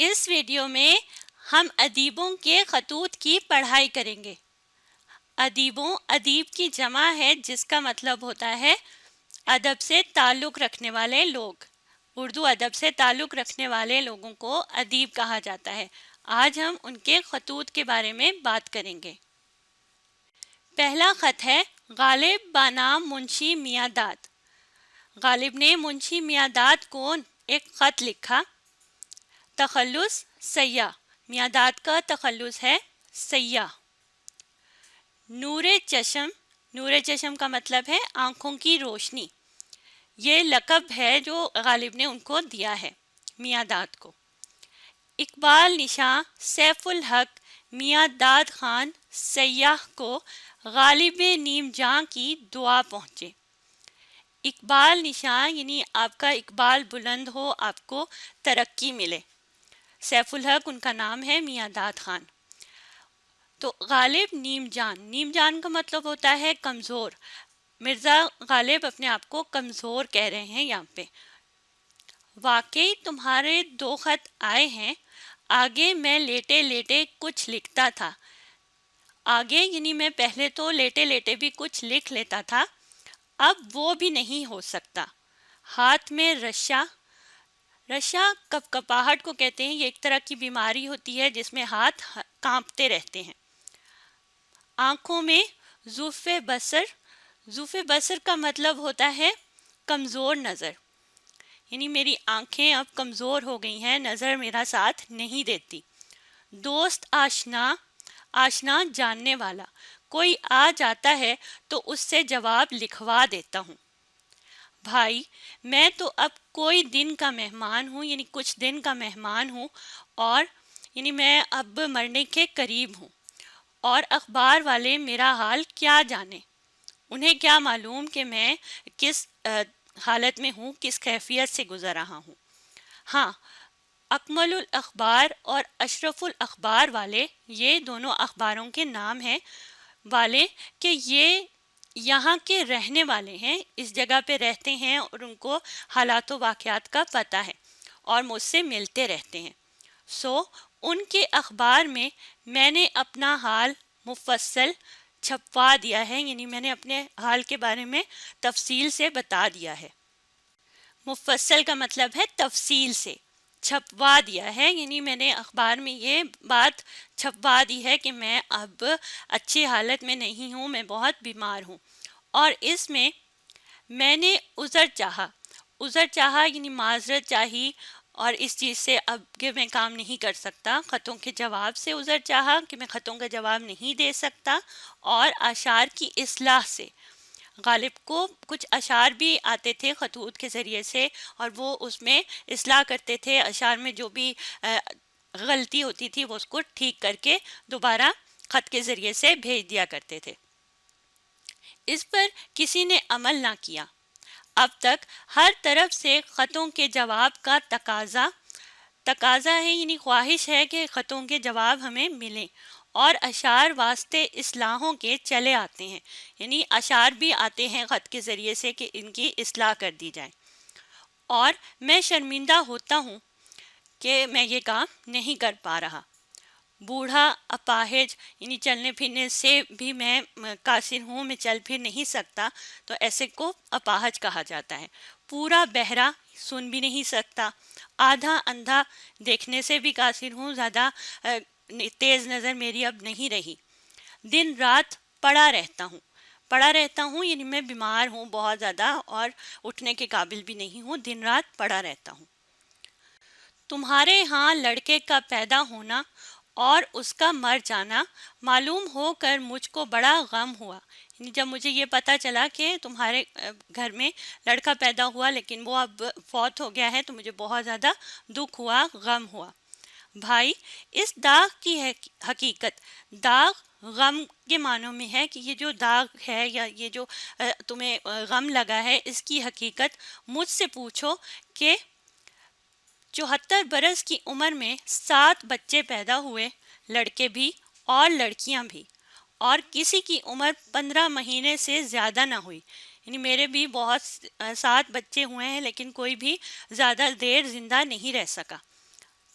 اس video میں ہم ادیبوں کے خطوط کی پڑھائی کریں گے۔ ادیب کی جمع ہے جس کا مطلب ہوتا ہے ادب سے تعلق رکھنے والے لوگ۔ اردو ادب سے تعلق رکھنے والے لوگوں کو ادیب کہا جاتا ہے۔ آج ہم ان کے خطوط کے بارے میں بات کریں گے۔ پہلا خط ہے غالب بنام منشی میاں داد۔ غالب نے منشی میاں داد کو ایک خط لکھا۔ تخلص سیاح، میاں داد کا تخلص ہے سیاح۔ نور چشم کا مطلب ہے آنکھوں کی روشنی۔ یہ لقب ہے جو غالب نے ان کو دیا ہے میاں داد کو۔ اقبال نشاں سیف الحق میاں داد خان سیاح کو غالب نیم جاں کی دعا پہنچے۔ اقبال نشاں یعنی آپ کا اقبال بلند ہو، آپ کو ترقی ملے۔ سیف الحق ان کا نام ہے، میاں داد خان۔ تو غالب نیم جان کا مطلب ہوتا ہے کمزور۔ مرزا غالب اپنے آپ کو کمزور کہہ رہے ہیں یہاں پہ۔ واقعی تمہارے 2 خط آئے ہیں، آگے میں لیٹے لیٹے کچھ لکھتا تھا۔ آگے یعنی میں پہلے تو لیٹے لیٹے بھی کچھ لکھ لیتا تھا، اب وہ بھی نہیں ہو سکتا۔ ہاتھ میں رشا کپاہٹ کو کہتے ہیں۔ یہ ایک طرح کی بیماری ہوتی ہے جس میں ہاتھ کانپتے رہتے ہیں۔ آنکھوں میں زوف بصر کا مطلب ہوتا ہے کمزور نظر، یعنی میری آنکھیں اب کمزور ہو گئی ہیں، نظر میرا ساتھ نہیں دیتی۔ دوست آشنا جاننے والا، کوئی آ جاتا ہے تو اس سے جواب لکھوا دیتا ہوں۔ بھائی، میں تو اب کوئی دن کا مہمان ہوں، یعنی کچھ دن کا مہمان ہوں، اور یعنی میں اب مرنے کے قریب ہوں، اور اخبار والے میرا حال کیا جانے، انہیں کیا معلوم کہ میں کس حالت میں ہوں، کس کیفیت سے گزر رہا ہوں۔ ہاں، اکمل الاخبار اور اشرف الاخبار والے، یہ دونوں اخباروں کے نام ہیں والے، کہ یہ یہاں کے رہنے والے ہیں، اس جگہ پہ رہتے ہیں اور ان کو حالات و واقعات کا پتہ ہے اور مجھ سے ملتے رہتے ہیں۔ ان کے اخبار میں میں نے اپنا حال مفصل چھپوا دیا ہے، یعنی میں نے اپنے حال کے بارے میں تفصیل سے بتا دیا ہے۔ مفصل کا مطلب ہے تفصیل سے، چھپوا دیا ہے یعنی میں نے اخبار میں یہ بات چھپوا دی ہے کہ میں اب اچھی حالت میں نہیں ہوں، میں بہت بیمار ہوں۔ اور اس میں نے عذر چاہا یعنی معذرت چاہی، اور اس چیز سے اب کہ میں کام نہیں کر سکتا، خطوں کے جواب سے عذر چاہا کہ میں خطوں کا جواب نہیں دے سکتا، اور اشعار کی اصلاح سے۔ غالب کو کچھ اشعار بھی آتے تھے خطوط کے ذریعے سے، اور وہ اس میں اصلاح کرتے تھے، اشعار میں جو بھی غلطی ہوتی تھی وہ اس کو ٹھیک کر کے دوبارہ خط کے ذریعے سے بھیج دیا کرتے تھے۔ اس پر کسی نے عمل نہ کیا۔ اب تک ہر طرف سے خطوں کے جواب کا تقاضا ہے، یعنی خواہش ہے کہ خطوں کے جواب ہمیں ملیں، اور اشعار واسطے اصلاحوں کے چلے آتے ہیں، یعنی اشعار بھی آتے ہیں خط کے ذریعے سے کہ ان کی اصلاح کر دی جائے۔ اور میں شرمندہ ہوتا ہوں کہ میں یہ کام نہیں کر پا رہا۔ بوڑھا اپاہج یعنی چلنے پھرنے سے بھی میں قاصر ہوں، میں چل پھر نہیں سکتا، تو ایسے کو اپاہج کہا جاتا ہے۔ پورا بہرا، سن بھی نہیں سکتا۔ آدھا اندھا، دیکھنے سے بھی قاصر ہوں، زیادہ تیز نظر میری اب نہیں رہی۔ دن رات پڑا رہتا ہوں یعنی میں بیمار ہوں بہت زیادہ، اور اٹھنے کے قابل بھی نہیں ہوں، دن رات پڑا رہتا ہوں۔ تمہارے ہاں لڑکے کا پیدا ہونا اور اس کا مر جانا معلوم ہو کر مجھ کو بڑا غم ہوا، یعنی جب مجھے یہ پتہ چلا کہ تمہارے گھر میں لڑکا پیدا ہوا لیکن وہ اب فوت ہو گیا ہے، تو مجھے بہت زیادہ دکھ ہوا، غم ہوا۔ بھائی، اس داغ کی حقیقت، داغ غم کے معنوں میں ہے کہ یہ جو داغ ہے یا یہ جو تمہیں غم لگا ہے، اس کی حقیقت مجھ سے پوچھو کہ 74 برس کی عمر میں 7 بچے پیدا ہوئے، لڑکے بھی اور لڑکیاں بھی، اور کسی کی عمر 15 مہینے سے زیادہ نہ ہوئی، یعنی میرے بھی بہت 7 بچے ہوئے ہیں لیکن کوئی بھی زیادہ دیر زندہ نہیں رہ سکا۔